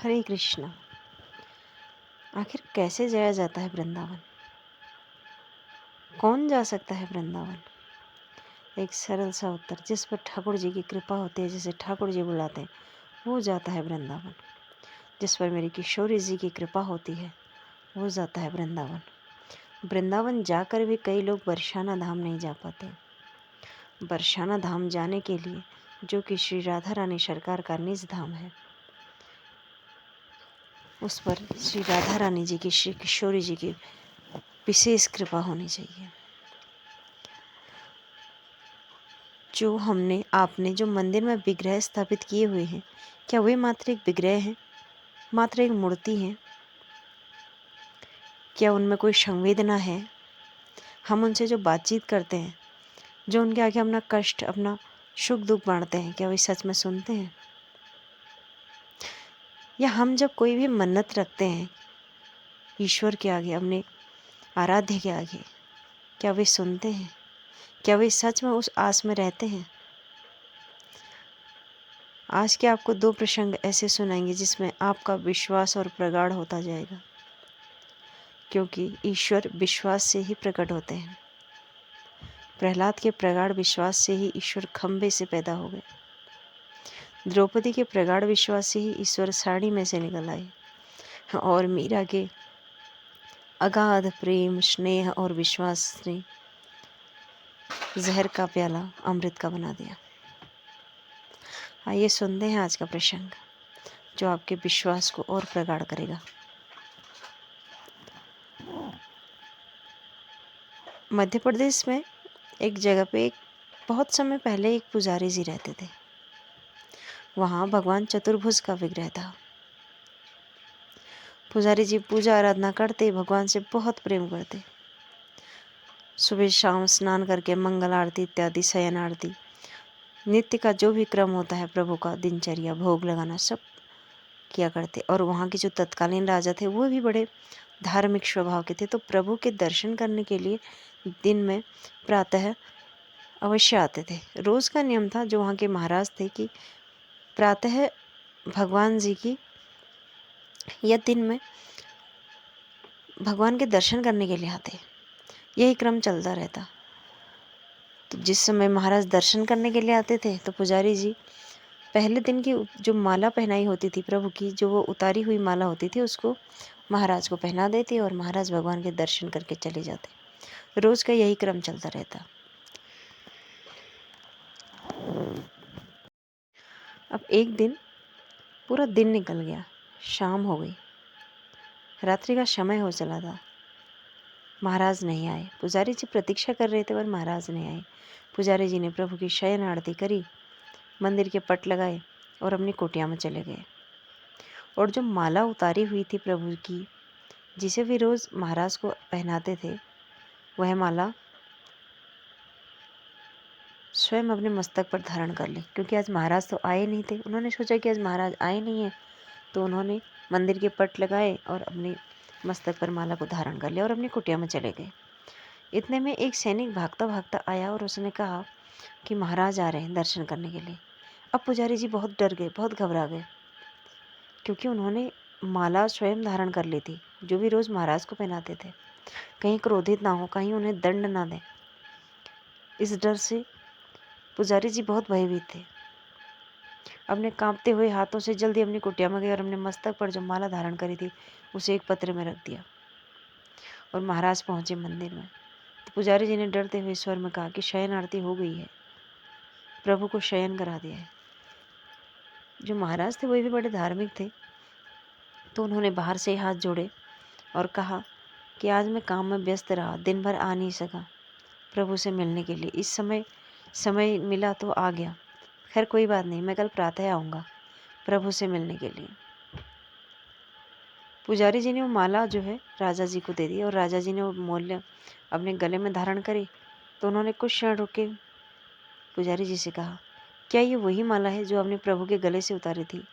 हरे कृष्णा। आखिर कैसे जाया जाता है वृंदावन? कौन जा सकता है वृंदावन? एक सरल सा उत्तर, जिस पर ठाकुर जी की कृपा होती है, जिसे ठाकुर जी बुलाते हैं, वो जाता है वृंदावन। जिस पर मेरी किशोरी जी की कृपा होती है, वो जाता है वृंदावन। वृंदावन जाकर भी कई लोग बरसाना धाम नहीं जा पाते। बरसाना धाम जाने के लिए, जो कि श्री राधा रानी सरकार का निज धाम है, उस पर श्री राधा रानी जी की, श्री किशोरी जी की विशेष कृपा होनी चाहिए। जो आपने जो मंदिर में विग्रह स्थापित किए हुए हैं, क्या वे मात्र एक विग्रह हैं, मात्र एक मूर्ति है? क्या उनमें कोई संवेदना है? हम उनसे जो बातचीत करते हैं, जो उनके आगे अपना कष्ट, अपना सुख दुख बांटते हैं, क्या वे सच में सुनते हैं? या हम जब कोई भी मन्नत रखते हैं ईश्वर के आगे, अपने आराध्य के आगे, क्या वे सुनते हैं? क्या वे सच में उस आस में रहते हैं? आज के आपको 2 प्रसंग ऐसे सुनाएंगे जिसमें आपका विश्वास और प्रगाढ़ होता जाएगा, क्योंकि ईश्वर विश्वास से ही प्रकट होते हैं। प्रहलाद के प्रगाढ़ विश्वास से ही ईश्वर खंबे से पैदा हो गए। द्रौपदी के प्रगाढ़ विश्वास से ही ईश्वर साड़ी में से निकल आए। और मीरा के अगाध प्रेम, स्नेह और विश्वास ने जहर का प्याला अमृत का बना दिया। आइए सुनते हैं आज का प्रसंग, जो आपके विश्वास को और प्रगाढ़ करेगा। मध्य प्रदेश में एक जगह पे बहुत समय पहले एक पुजारी जी रहते थे। वहाँ भगवान चतुर्भुज का विग्रह था। पुजारी जी पूजा आराधना करते, भगवान से बहुत प्रेम करते। सुबह शाम स्नान करके मंगल आरती इत्यादि, शयन आरती, नित्य का जो भी क्रम होता है प्रभु का, दिनचर्या, भोग लगाना, सब किया करते। और वहाँ के जो तत्कालीन राजा थे, वो भी बड़े धार्मिक स्वभाव के थे। तो प्रभु के दर्शन करने के लिए दिन में प्रातः अवश्य आते थे। रोज़ का नियम था, जो वहाँ के महाराज थे, कि प्रातः भगवान जी की या दिन में भगवान के दर्शन करने के लिए आते। यही क्रम चलता रहता। तो जिस समय महाराज दर्शन करने के लिए आते थे, तो पुजारी जी पहले दिन की जो माला पहनाई होती थी प्रभु की, जो वो उतारी हुई माला होती थी, उसको महाराज को पहना देते और महाराज भगवान के दर्शन करके चले जाते। रोज़ का यही क्रम चलता रहता। अब एक दिन पूरा दिन निकल गया, शाम हो गई, रात्रि का समय हो चला था। महाराज नहीं आए। पुजारी जी प्रतीक्षा कर रहे थे, पर महाराज नहीं आए। पुजारी जी ने प्रभु की शयन आरती करी, मंदिर के पट लगाए और अपनी कुटिया में चले गए। और जो माला उतारी हुई थी प्रभु की, जिसे भी रोज़ महाराज को पहनाते थे, वह माला स्वयं अपने मस्तक पर धारण कर ली। क्योंकि आज महाराज तो आए नहीं थे। उन्होंने सोचा कि आज महाराज आए नहीं हैं, तो उन्होंने मंदिर के पट लगाए और अपने मस्तक पर माला को धारण कर लिया और अपनी कुटिया में चले गए। इतने में एक सैनिक भागता भागता आया और उसने कहा कि महाराज आ रहे हैं दर्शन करने के लिए। अब पुजारी जी बहुत डर गए, बहुत घबरा गए, क्योंकि उन्होंने माला स्वयं धारण कर ली थी, जो भी रोज़ महाराज को पहनाते थे। कहीं क्रोधित ना हो, कहीं उन्हें दंड ना दें, इस डर से पुजारी जी बहुत भयभीत थे। अपने कांपते हुए हाथों से जल्दी अपनी कुटिया में गए और अपने मस्तक पर जो माला धारण करी थी, उसे एक पत्र में रख दिया और महाराज पहुंचे मंदिर में। तो पुजारी जी ने डरते हुए स्वर में कहा कि शयन आरती हो गई है, प्रभु को शयन करा दिया है। जो महाराज थे वो भी बड़े धार्मिक थे, तो उन्होंने बाहर से हाथ जोड़े और कहा कि आज मैं काम में व्यस्त रहा, दिन भर आ नहीं सका प्रभु से मिलने के लिए। इस समय मिला तो आ गया। खैर कोई बात नहीं, मैं कल प्रातः आऊँगा प्रभु से मिलने के लिए। पुजारी जी ने वो माला जो है राजा जी को दे दी और राजा जी ने वो मूल्य अपने गले में धारण करी। तो उन्होंने कुछ क्षण रुक के पुजारी जी से कहा, क्या ये वही माला है जो आपने प्रभु के गले से उतारी थी?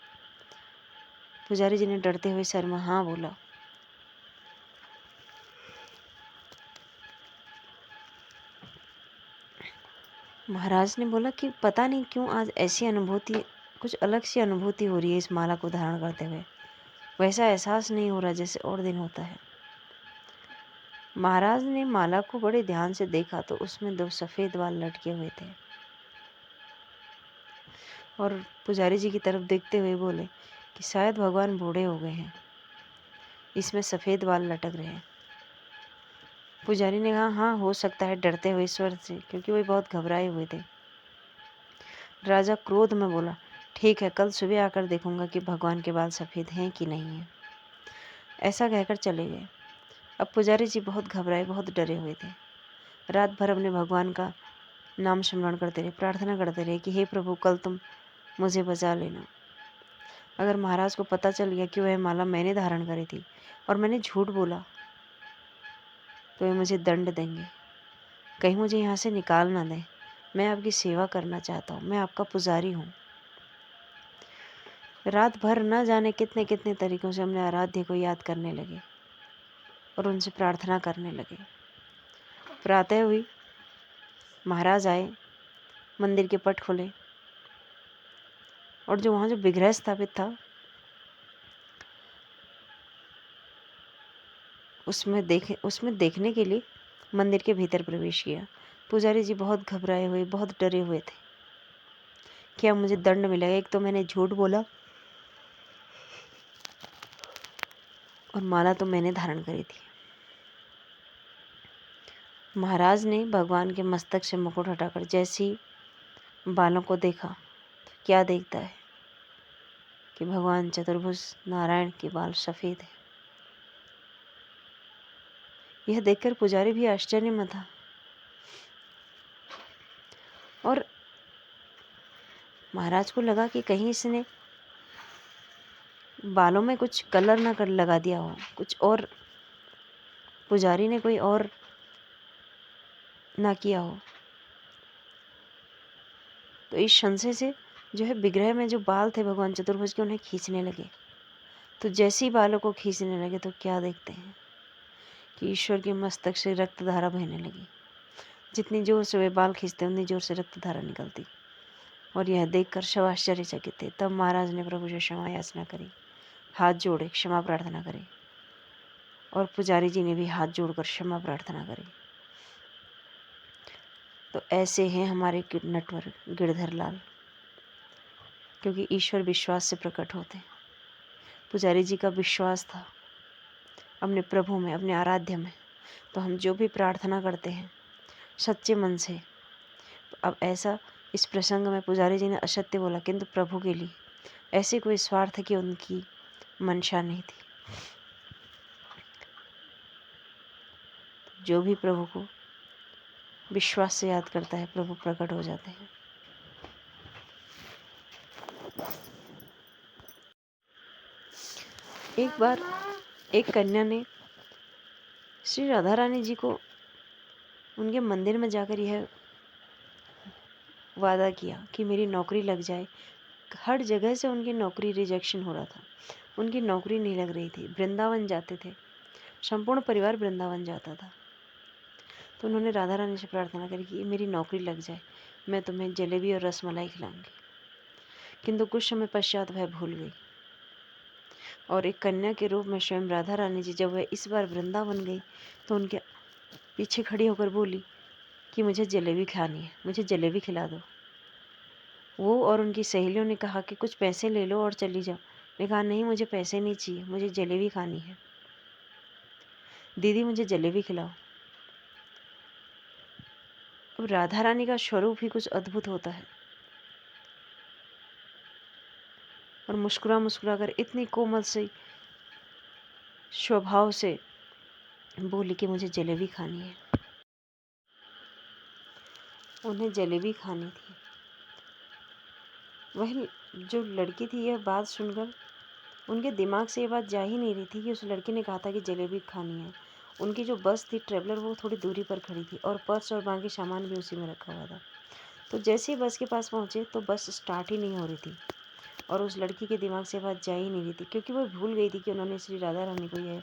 पुजारी जी ने डरते हुए सर में हाँ बोला। महाराज ने बोला कि पता नहीं क्यों आज ऐसी अनुभूति, कुछ अलग सी अनुभूति हो रही है इस माला को धारण करते हुए। वैसा एहसास नहीं हो रहा जैसे और दिन होता है। महाराज ने माला को बड़े ध्यान से देखा तो उसमें 2 सफ़ेद बाल लटके हुए थे और पुजारी जी की तरफ देखते हुए बोले कि शायद भगवान बूढ़े हो गए हैं, इसमें सफ़ेद बाल लटक रहे हैं। पुजारी ने कहा, हाँ हो सकता है, डरते हुए स्वर से, क्योंकि वे बहुत घबराए हुए थे। राजा क्रोध में बोला, ठीक है, कल सुबह आकर देखूंगा कि भगवान के बाल सफ़ेद हैं कि नहीं हैं। ऐसा कहकर चले गए। अब पुजारी जी बहुत घबराए, बहुत डरे हुए थे। रात भर अपने भगवान का नाम स्मरण करते रहे, प्रार्थना करते रहे कि हे प्रभु, कल तुम मुझे बचा लेना। अगर महाराज को पता चल गया कि वह माला मैंने धारण करी थी और मैंने झूठ बोला तो वे मुझे दंड देंगे। कहीं मुझे यहाँ से निकाल ना दें। मैं आपकी सेवा करना चाहता हूँ, मैं आपका पुजारी हूँ। रात भर न जाने कितने कितने तरीकों से अपने आराध्य को याद करने लगे और उनसे प्रार्थना करने लगे। प्रातः हुई, महाराज आए, मंदिर के पट खुले और जो विग्रह स्थापित था उसमें देखने के लिए मंदिर के भीतर प्रवेश किया। पुजारी जी बहुत घबराए हुए, बहुत डरे हुए थे कि अब मुझे दंड मिलेगा। एक तो मैंने झूठ बोला और माला तो मैंने धारण करी थी। महाराज ने भगवान के मस्तक से मुकुट हटाकर जैसे ही बालों को देखा, क्या देखता है कि भगवान चतुर्भुज नारायण के बाल सफ़ेद हैं। यह देखकर पुजारी भी आश्चर्य में था और महाराज को लगा कि कहीं इसने बालों में कुछ कलर ना कर लगा दिया हो, कुछ और पुजारी ने कोई और ना किया हो। तो इस संशय से विग्रह में जो बाल थे भगवान चतुर्भुज के, उन्हें खींचने लगे। तो जैसे ही बालों को खींचने लगे तो क्या देखते हैं कि ईश्वर के मस्तक से रक्त धारा बहने लगी। जितनी जोर से वे बाल खींचते उतनी जोर से रक्त धारा निकलती और यह देखकर सब आश्चर्यचकित थे। तब महाराज ने प्रभु से क्षमा याचना करी, हाथ जोड़े क्षमा प्रार्थना करी और पुजारी जी ने भी हाथ जोड़कर क्षमा प्रार्थना करी। तो ऐसे हैं हमारे नटवर गिरधर लाल, क्योंकि ईश्वर विश्वास से प्रकट होते हैं। पुजारी जी का विश्वास था अपने प्रभु में, अपने आराध्य में। तो हम जो भी प्रार्थना करते हैं सच्चे मन से, अब ऐसा इस प्रसंग में पुजारी जी ने असत्य बोला, किंतु प्रभु के लिए ऐसे कोई स्वार्थ की उनकी मंशा नहीं थी। जो भी प्रभु को विश्वास से याद करता है, प्रभु प्रकट हो जाते हैं। एक बार एक कन्या ने श्री राधा रानी जी को उनके मंदिर में जाकर यह वादा किया कि मेरी नौकरी लग जाए। हर जगह से उनकी नौकरी रिजेक्शन हो रहा था, उनकी नौकरी नहीं लग रही थी। वृंदावन जाते थे, संपूर्ण परिवार वृंदावन जाता था। तो उन्होंने राधा रानी से प्रार्थना करी कि मेरी नौकरी लग जाए, मैं तुम्हें जलेबी और रसमलाई खिलाऊंगी। किंतु कुछ समय पश्चात वह भूल गई और एक कन्या के रूप में स्वयं राधा रानी जी जब वह इस बार वृंदावन गई तो उनके पीछे खड़ी होकर बोली कि मुझे जलेबी खानी है, मुझे जलेबी खिला दो। वो और उनकी सहेलियों ने कहा कि कुछ पैसे ले लो और चली जाओ। ने कहा नहीं, मुझे पैसे नहीं चाहिए, मुझे जलेबी खानी है। दीदी मुझे जलेबी खिलाओ। अब राधा रानी का स्वरूप ही कुछ अद्भुत होता है और मुस्कुरा मुस्कुरा कर इतनी कोमल से स्वभाव से बोली कि मुझे जलेबी खानी है। उन्हें जलेबी खानी थी। वह जो लड़की थी, यह बात सुनकर उनके दिमाग से ये बात जा ही नहीं रही थी कि उस लड़की ने कहा था कि जलेबी खानी है। उनकी जो बस थी ट्रेवलर, वो थोड़ी दूरी पर खड़ी थी और पर्स और बाकी सामान भी उसी में रखा हुआ था। तो जैसे ही बस के पास पहुँचे तो बस स्टार्ट ही नहीं हो रही थी और उस लड़की के दिमाग से बात जा ही नहीं रही थी, क्योंकि वो भूल गई थी कि उन्होंने श्री राधा रानी को यह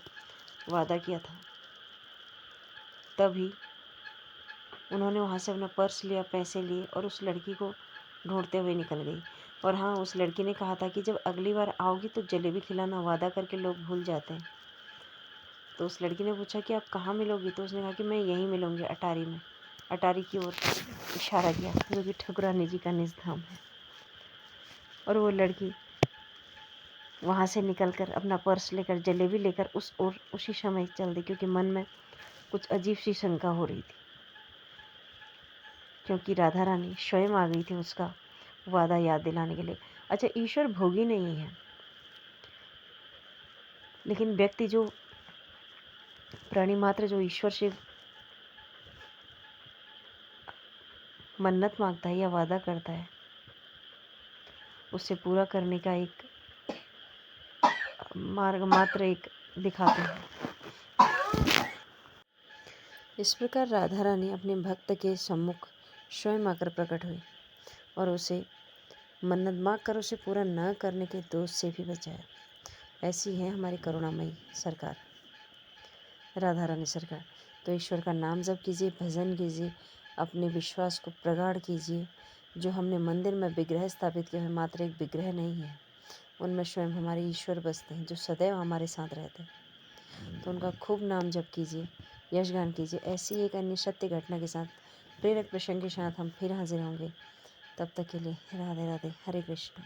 वादा किया था। तभी उन्होंने वहाँ से अपना पर्स लिया, पैसे लिए और उस लड़की को ढूंढते हुए निकल गई और हाँ, उस लड़की ने कहा था कि जब अगली बार आओगी तो जलेबी खिलाना, वादा करके लोग भूल जाते हैं। तो उस लड़की ने पूछा कि आप कहाँ मिलोगी? तो उसने कहा कि मैं यहीं मिलूँगी अटारी में। अटारी की ओर इशारा किया, जो कि ठकुरानी जी का निज धाम है। और वो लड़की वहाँ से निकलकर अपना पर्स लेकर, जलेबी लेकर उस ओर उसी समय चल दी, क्योंकि मन में कुछ अजीब सी शंका हो रही थी, क्योंकि राधा रानी स्वयं आ गई थी उसका वादा याद दिलाने के लिए। अच्छा, ईश्वर भोगी नहीं है, लेकिन व्यक्ति जो प्राणी मात्र जो ईश्वर से मन्नत मांगता है या वादा करता है, उससे पूरा करने का एक मार्ग मात्र एक दिखाते हैं। इस प्रकार राधा रानी अपने भक्त के सम्मुख स्वयं आकर प्रकट हुई और उसे मन्नत मांग कर उसे पूरा न करने के दोष से भी बचाया। ऐसी है हमारी करुणामयी सरकार, राधा रानी सरकार। तो ईश्वर का नाम जप कीजिए, भजन कीजिए, अपने विश्वास को प्रगाढ़ कीजिए। जो हमने मंदिर में विग्रह स्थापित किए हैं, मात्र एक विग्रह नहीं है, उनमें स्वयं हमारे ईश्वर बसते हैं, जो सदैव हमारे साथ रहते हैं। तो उनका खूब नाम जप कीजिए, यशगान कीजिए। ऐसी एक अन्य सत्य घटना के साथ, प्रेरक प्रसंग के साथ हम फिर हाजिर होंगे। तब तक के लिए राधे राधे, हरे कृष्ण।